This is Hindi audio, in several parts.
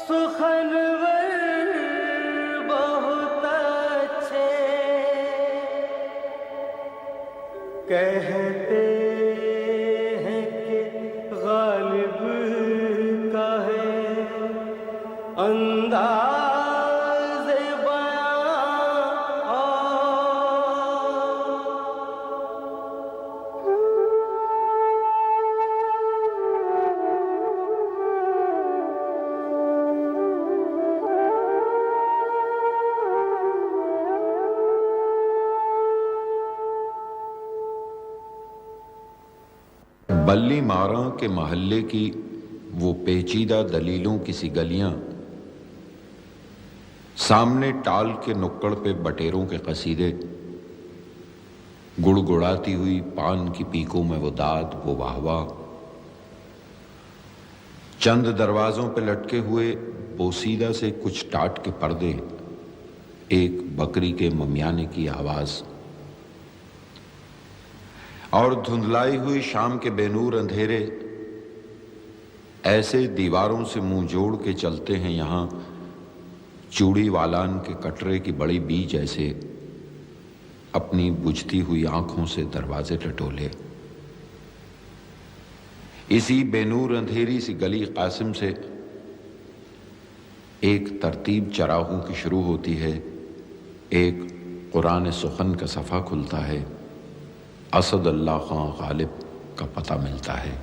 सुखनवर बहुत अच्छे कहते हैं कि गालिब का है अंदाज़े बयां बल्ली मारा के महल्ले की वो पेचीदा दलीलों की सी गलियां, सामने टाल के नुक्कड़ पे बटेरों के कसीदे, गुड़गुड़ाती हुई पान की पीकों में वो दाद वो वाहवा, चंद दरवाजों पे लटके हुए बोसीदा से कुछ टाट के पर्दे, एक बकरी के ममियाने की आवाज और धुंधलाई हुई शाम के बेनूर अंधेरे ऐसे दीवारों से मुंह जोड़ के चलते हैं यहां चूड़ी वालान के कटरे की बड़ी बीज ऐसे अपनी बुझती हुई आंखों से दरवाजे टटोले। इसी बेनूर अंधेरी सी गली कासिम से एक तरतीब चराहों की शुरू होती है, एक कुरान सुखन का सफ़ा खुलता है, असद अल्लाह खां गालिब का पता मिलता है।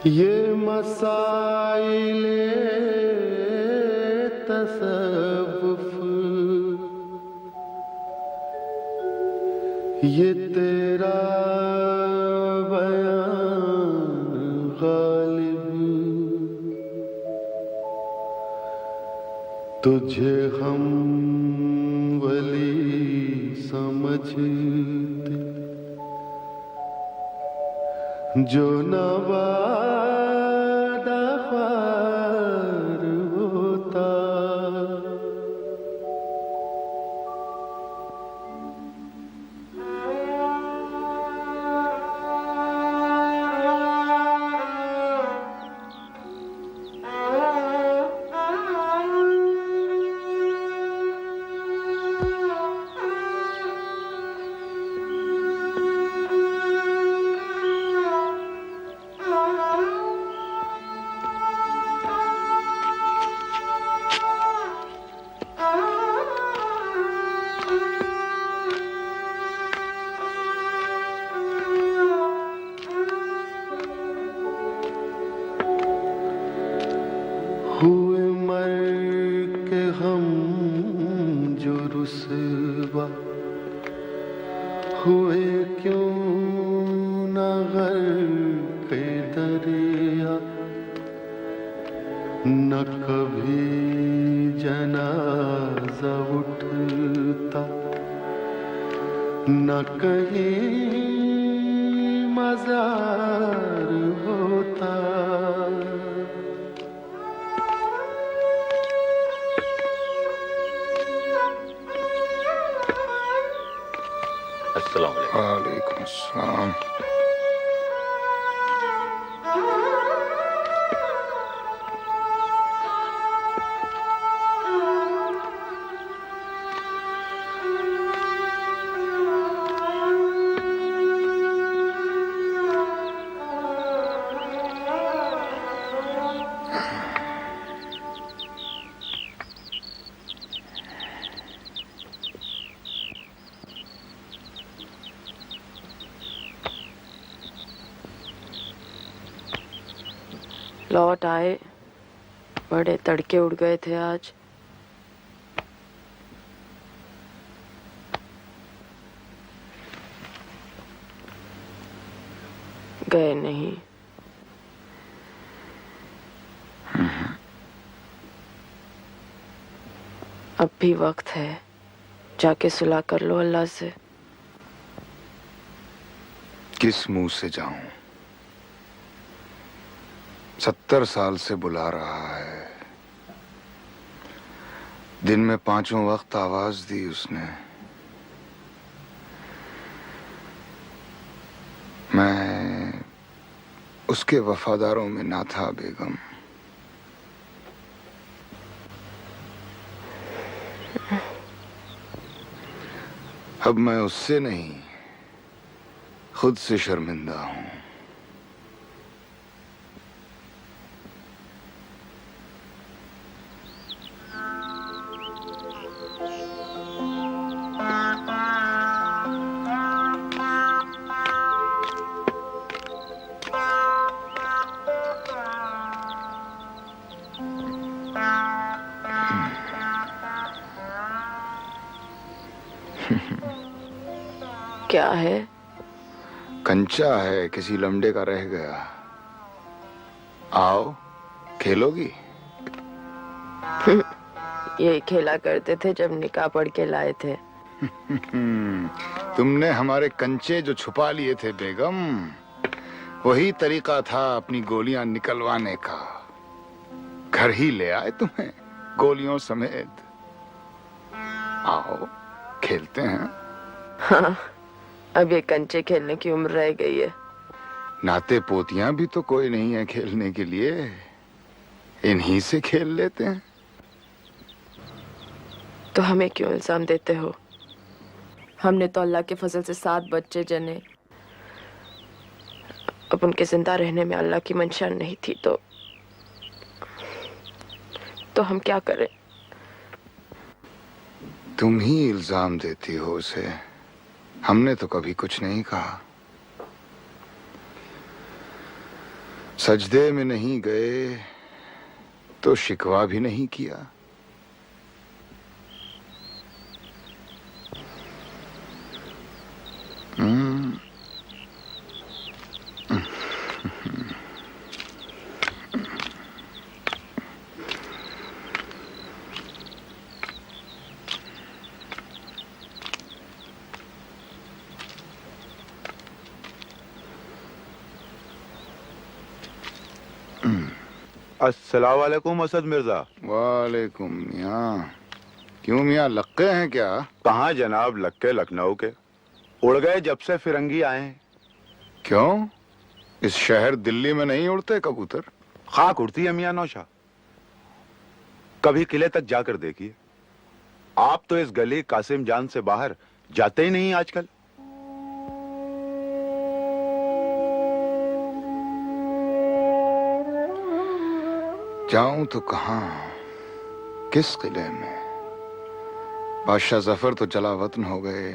ये मसाइले तसव्वुफ ये तेरा बयान गालिब, तुझे हम वली समझते जो नवादा ख्वार होता। कि हम जो रुसवा हुए क्यों न गर्क़ दरिया, न कभी जनाजा उठता, न कहीं मज़ार होता। अस्सलाम वालेकुम। वालेकुम अस्सलाम। लौट आए, बड़े तड़के उड़ गए थे आज। गए नहीं। अब भी वक्त है, जाके सुलह कर लो अल्लाह से। किस मुंह से जाऊं? 70 साल से बुला रहा है। दिन में 5 वक्त आवाज दी उसने। मैं उसके वफादारों में ना था बेगम। अब मैं उससे नहीं, खुद से शर्मिंदा हूं। क्या है? कंचा है, किसी लमडे का रह गया। आओ, खेलोगी? यही खेला करते थे जब निकाह पढ़ के लाए थे। तुमने हमारे कंचे जो छुपा लिए थे बेगम, वही तरीका था अपनी गोलियां निकलवाने का। घर ही ले आए तुम्हें गोलियों समेत। आओ, खेलते हैं। हाँ, अब ये कंचे खेलने की उम्र रह गई है। नाते पोतियां भी तो कोई नहीं है खेलने के लिए, इन्हीं से खेल लेते हैं। तो हमें क्यों इल्जाम देते हो? हमने तो अल्लाह के फजल से 7 बच्चे जने। अब उनके जिंदा रहने में अल्लाह की मंशा नहीं थी तो हम क्या करें? तुम ही इल्जाम देती हो उसे, हमने तो कभी कुछ नहीं कहा। सजदे में नहीं गए तो शिकवा भी नहीं किया। अस्सलाम वालेकुम असद मिर्जा। वालेकुम मियाँ। क्यों मियाँ, लक्के हैं क्या? कहाँ जनाब, लक्के लखनऊ के उड़ गए जब से फिरंगी आए हैं। क्यों, इस शहर दिल्ली में नहीं उड़ते कबूतर? खाक उड़ती है मियाँ नौशा। कभी किले तक जाकर देखिए। आप तो इस गली कासिम जान से बाहर जाते ही नहीं आजकल। जाऊं तो कहां, किस किले में? बादशाह जफर तो जला वतन हो गए,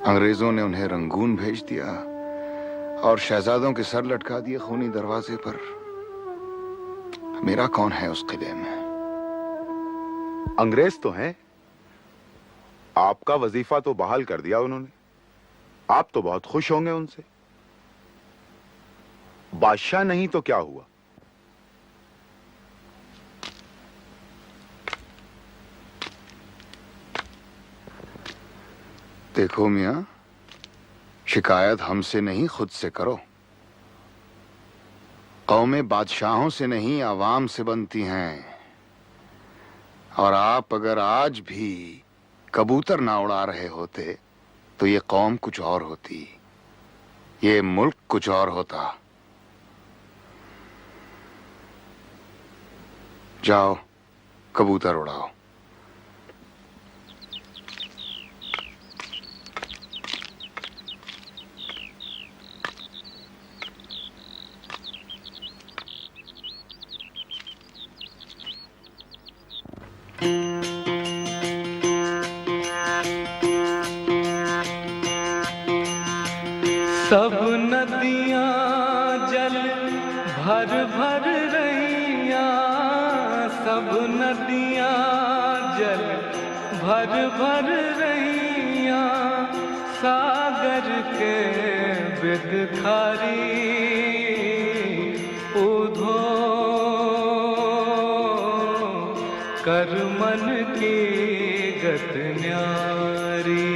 अंग्रेजों ने उन्हें रंगून भेज दिया और शहजादों के सर लटका दिए खूनी दरवाजे पर। मेरा कौन है उस किले में? अंग्रेज तो हैं, आपका वजीफा तो बहाल कर दिया उन्होंने। आप तो बहुत खुश होंगे उनसे। बादशाह नहीं तो क्या हुआ? देखो मियां, शिकायत हमसे नहीं खुद से करो। कौमें बादशाहों से नहीं आवाम से बनती हैं। और आप अगर आज भी कबूतर ना उड़ा रहे होते तो ये कौम कुछ और होती, ये मुल्क कुछ और होता। जाओ कबूतर उड़ाओ। सब नदियां जल भर भर रहियां, सब नदियां जल भर भर रहियां, सागर के बिदखारी उधो कर मन की गत न्यारी।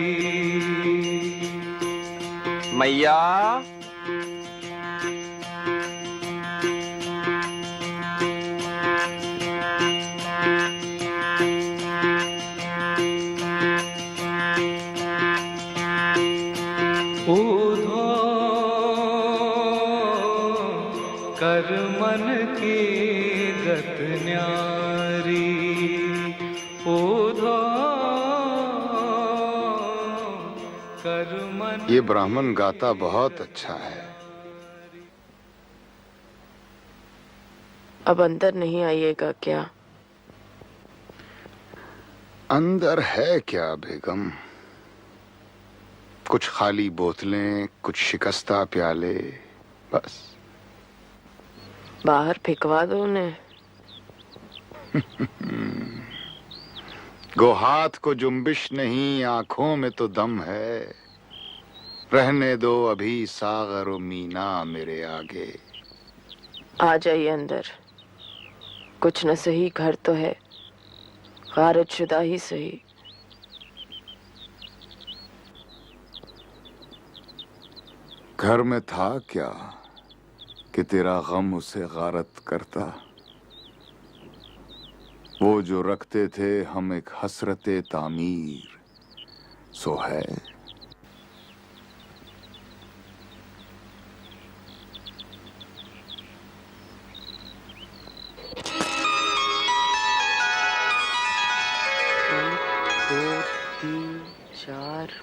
मैया उधो कर मन की गत न्यारी, उधो कर मन। ये ब्राह्मण गाता बहुत अच्छा है। अब अंदर नहीं आइएगा क्या? अंदर है क्या बेगम? कुछ खाली बोतलें, कुछ शिकस्ता प्याले, बस। बाहर फेंकवा दो उन्हें। गोहात को जुम्बिश नहीं, आंखों में तो दम है। रहने दो अभी सागर और मीना मेरे आगे। आ जाइए अंदर। कुछ न सही घर तो है, गारत शुदा ही सही। घर में था क्या कि तेरा गम उसे गारत करता? वो जो रखते थे हम एक हसरते तामीर, सो है।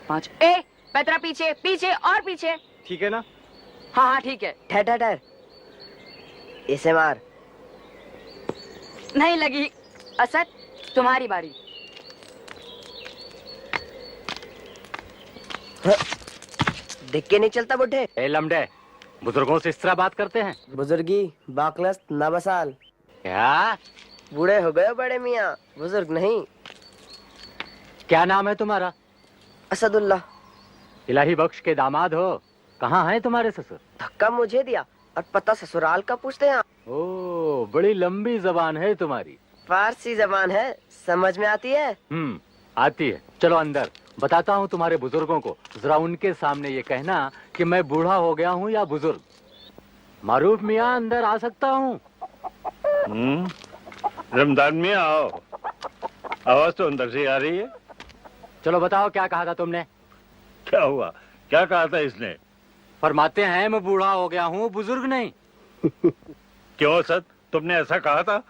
पाँच। ए पैतरा पीछे पीछे और पीछे। ठीक है ना? हाँ हाँ ठीक है। ठहर ठहर ठहर, इसे मार। नहीं लगी। असद तुम्हारी बारी। दिख के नहीं चलता बुढ़े। ए लमडे, बुजुर्गों से इस तरह बात करते हैं? बुजुर्गी बाकलस्त ना बसाल। क्या? बूढ़े हो गए बड़े मियाँ, बुजुर्ग नहीं। क्या नाम है तुम्हारा? असदुल्लाह। इलाही बख्श के दामाद हो। कहाँ हैं तुम्हारे ससुर? धक्का मुझे दिया और पता ससुराल का पूछते हैं। ओ, बड़ी लंबी जबान है तुम्हारी। फारसी जबान है, समझ में आती है? आती है। चलो अंदर, बताता हूँ तुम्हारे बुजुर्गों को। जरा उनके सामने ये कहना कि मैं बूढ़ा हो गया हूँ या बुजुर्ग। मारूफ मियाँ, अंदर आ सकता हूँ? रमजान में आओ। आवाज तो अंदर से आ रही है। चलो बताओ, क्या कहा था तुमने? क्या हुआ? क्या कहा था इसने? फरमाते हैं मैं बूढ़ा हो गया हूँ, बुजुर्ग नहीं। क्यों सद, तुमने ऐसा कहा था?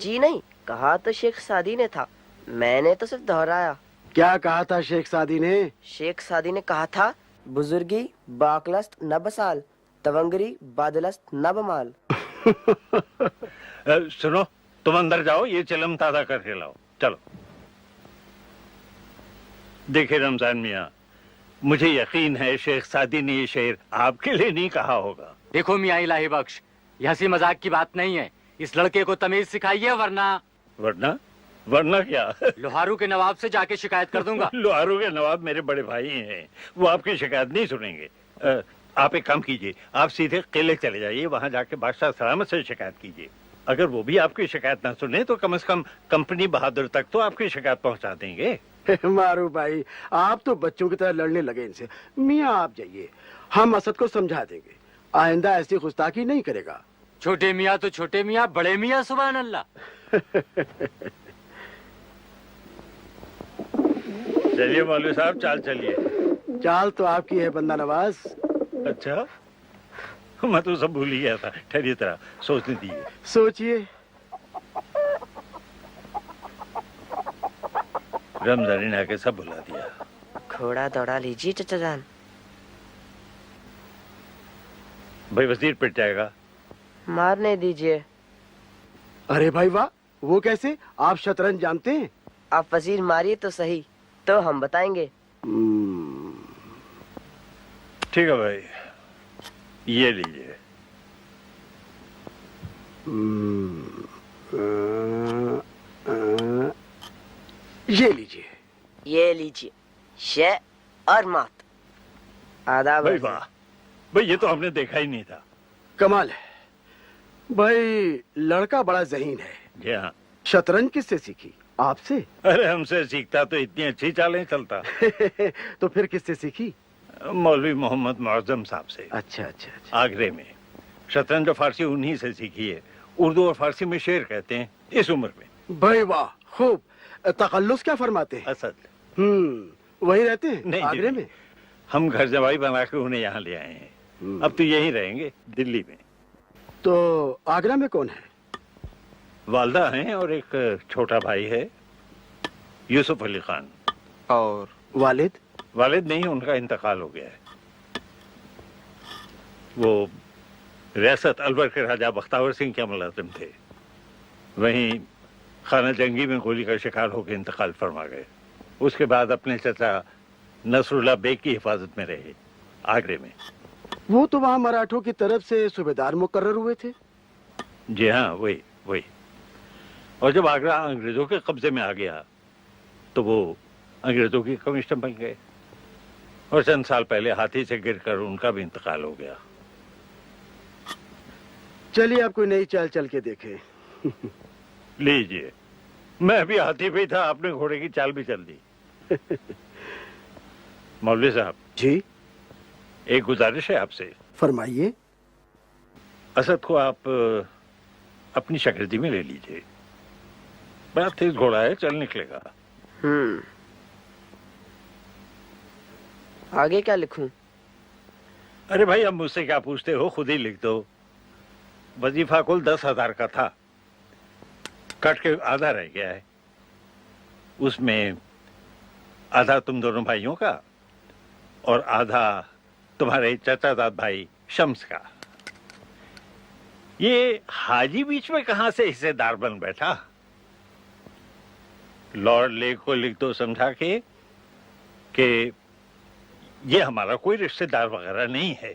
जी नहीं, कहा तो शेख सादी ने था, मैंने तो सिर्फ दोहराया। क्या कहा था शेख सादी ने? शेख सादी ने कहा था, बुजुर्गी बाकलस्त न बसाल, तवंगरी बादलस्त न बमाल। सुनो, तुम अंदर जाओ, ये चिलम ताजा करके लाओ। चलो। देखिए रमजान मियाँ, मुझे यकीन है शेख सादी ने ये शेर आपके लिए नहीं कहा होगा। देखो मियाँ इलाही बख्श, ये हंसी मजाक की बात नहीं है। इस लड़के को तमीज सिखाइए, वरना। वरना? वरना क्या? लोहारू के नवाब से जाके शिकायत कर दूंगा। लोहारू के नवाब मेरे बड़े भाई हैं, वो आपकी शिकायत नहीं सुनेंगे। आप एक काम कीजिए, आप सीधे किले चले जाइए, वहां जाके बादशाह सलामत से शिकायत कीजिए। अगर वो भी आपकी शिकायत ना सुने तो कम से कम कंपनी बहादुर तक तो आपकी शिकायत पहुंचा देंगे। मारू भाई, आप तो बच्चों की तरह लड़ने लगे इनसे। मियाँ आप जाइए, हम असद को समझा देंगे, आइंदा ऐसी गुस्ताखी नहीं करेगा। छोटे मियाँ तो छोटे मियाँ, बड़े मियाँ सुभान अल्लाह। चलिए मौलवी साहब, चाल चलिए। चाल तो आपकी है बंदा नवाज। अच्छा, मैं तो सब भूल ही गया था। ठहरिए तरह सोचने दीजिए। सोचिए। रमजानी ने आके सब भुला दिया। घोड़ा दौड़ा लीजिए चचा जान। भाई वजीर पिट जाएगा। मारने दीजिए। अरे भाई वाह, वो कैसे? आप शतरंज जानते हैं? आप वजीर मारिए तो सही, तो हम बताएंगे। ठीक है भाई, ये लीजिए। ये लीजिए। ये लीजिए। शे और मात। आदाब। भाई वाह, भाई ये तो हमने देखा ही नहीं था। कमाल है भाई, लड़का बड़ा ज़हीन है। जी हाँ। शतरंज किससे सीखी? आपसे? अरे हमसे सीखता तो इतनी अच्छी चालें चलता। तो फिर किससे सीखी? मौलवी मोहम्मद मुअज्जम साहब से। अच्छा अच्छा अच्छा। आगरे में। शतरंज और फारसी उन्हीं से सीखी है। उर्दू और फारसी में शेर कहते हैं इस उम्र में। भाई वाह, खूब। तकल्लुस क्या फरमाते हैं? असद। वही रहते हैं नहीं, आगरे में? हम घर जवाई बना के उन्हें यहाँ ले आए हैं। अब तो यहीं रहेंगे, दिल्ली में। तो आगरा में कौन है? वालदा हैं और एक छोटा भाई है, यूसुफ अली खान। और वालिद? वालिद नहीं, उनका इंतकाल हो गया है। वो रियासत अलवर के राजा बख्तावर सिंह के मुलाजिम थे। वहीं खाना जंगी में गोली का शिकार होकर इंतकाल फरमा गए। उसके बाद अपने चचा नसरुल्लाह बेग की हिफाजत में रहे आगरे में। वो तो वहाँ मराठों की तरफ से सूबेदार मुकर्रर हुए थे। जी हाँ, वही वही। और जब आगरा अंग्रेजों के कब्जे में आ गया तो वो अंग्रेजों की कमिश्नर बन गए। और चंद साल पहले हाथी से गिरकर उनका भी इंतकाल हो गया। चलिए आप कोई नई चाल चल के देखें। लीजिए, मैं भी हाथी पे था, आपने घोड़े की चाल भी चल दी। मौलवी साहब जी, एक गुजारिश है आपसे। फरमाइए। असद को आप अपनी शागिर्दी में ले लीजिए। बड़ा तेज घोड़ा है, चल निकलेगा। आगे क्या लिखूं? अरे भाई, अब मुझसे क्या पूछते हो, खुद ही लिख दो। वजीफा कुल 10,000 का था, कट के आधा रह गया है। उसमें आधा तुम दोनों भाइयों का और आधा तुम्हारे चचाजाद भाई शम्स का। ये हाजी बीच में कहां से हिस्सेदार बन बैठा? लॉर्ड लेक को लिख दो समझा के कि ये हमारा कोई रिश्तेदार वगैरह नहीं है,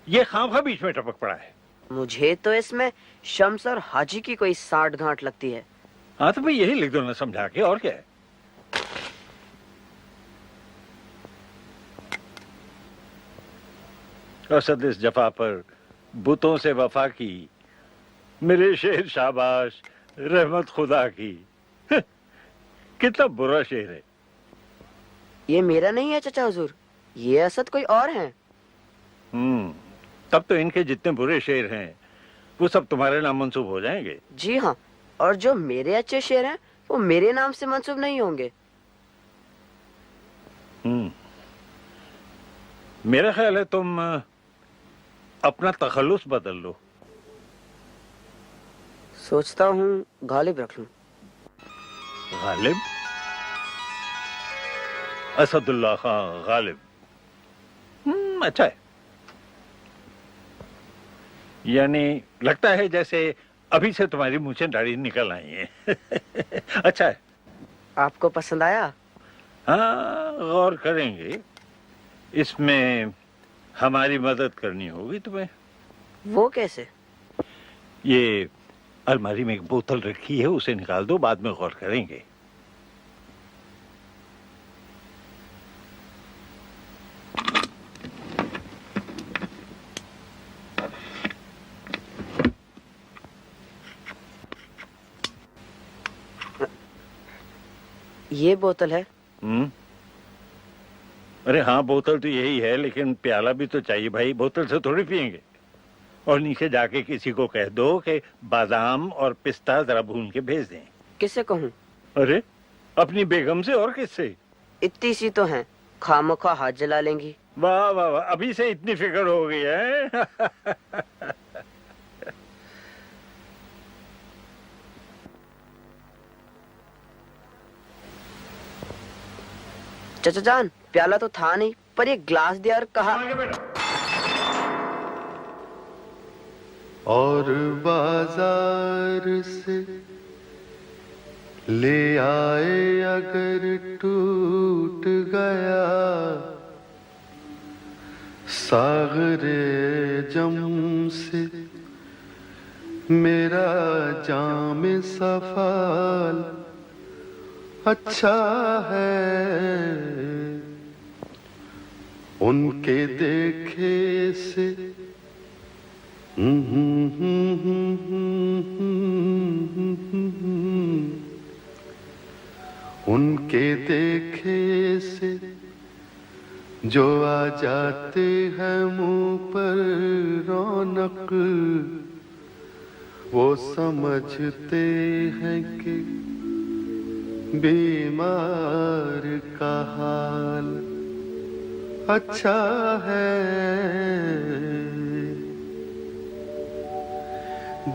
ये खामखा बीच में टपक पड़ा है। मुझे तो इसमें शम्स और हाजी की कोई साठ गांठ लगती है। हाँ तो भाई यही लिख दो ना समझा के, और क्या है। असद इस जफा पर बुतों से वफा की, मेरे शेर शाबाश रहमत खुदा की। कितना बुरा शेर है। ये मेरा नहीं है चचा हुजूर, ये असद कोई और हैं। तब तो इनके जितने बुरे शेर हैं वो सब तुम्हारे नाम मंसूब हो जाएंगे। जी हाँ, और जो मेरे अच्छे शेर हैं वो मेरे नाम से मंसूब नहीं होंगे। मेरा ख्याल है तुम अपना तखल्लुस बदल लो। सोचता हूँ गालिब रख लूं। गालिब? असदुल्लाह खान गालिब। अच्छा है। यानी लगता है जैसे अभी से तुम्हारी मूंछें दाढ़ी निकल आई हैं। अच्छा है। आपको पसंद आया? हाँ, गौर करेंगे। इसमें हमारी मदद करनी होगी तुम्हें। वो कैसे? ये अलमारी में एक बोतल रखी है, उसे निकाल दो, बाद में गौर करेंगे। ये बोतल है? अरे हाँ, बोतल तो यही है, लेकिन प्याला भी तो चाहिए भाई, बोतल से थोड़ी पियेंगे। और नीचे जाके किसी को कह दो कि बादाम और पिस्ता जरा भून के भेज दें। किससे कहूँ? अरे अपनी बेगम से, और किससे? इतनी सी तो हैं, खामखा हाथ जला लेंगी। वाह वाह वाह, अभी से इतनी फिक्र हो गई है। चाचा जान, प्याला तो था नहीं, पर ये ग्लास दिया और कहा और बाजार से ले आए अगर टूट गया सागरे जम से मेरा जाम सफाल अच्छा है, उनके देखे से उनके देखे से जो आ जाते हैं मुंह पर रौनक, वो समझते हैं कि बीमार का हाल अच्छा है।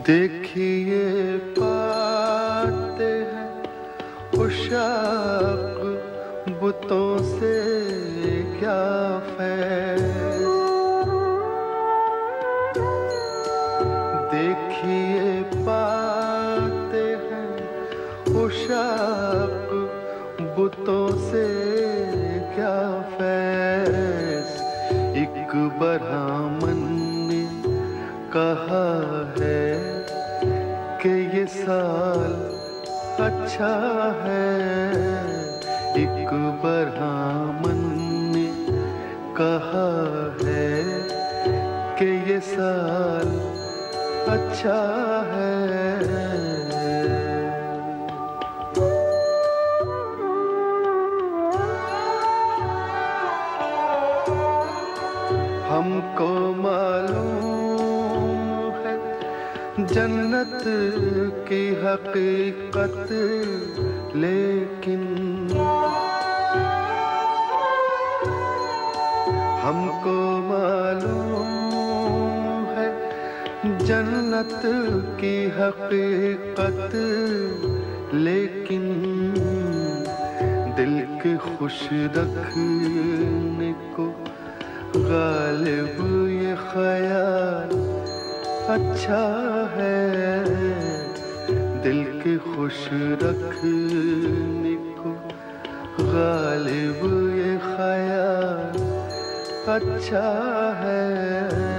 देखिए पाते हैं उशाक बुतों से क्या फैज़, देखिए पाते हैं उशाक बुतों से क्या फैज़। एक ब्राह्मण ने कहा है कि ये साल अच्छा है, एक ब्राह्मण ने कहा है कि ये साल अच्छा है। हमको मालूम है जन्नत की हकीकत, लेकिन हमको मालूम है जन्नत की हकीकत, लेकिन दिल के खुश रखने को गालिब ये ख्याल अच्छा है, दिल के खुश रखने को गालिब ये ख्याल अच्छा है।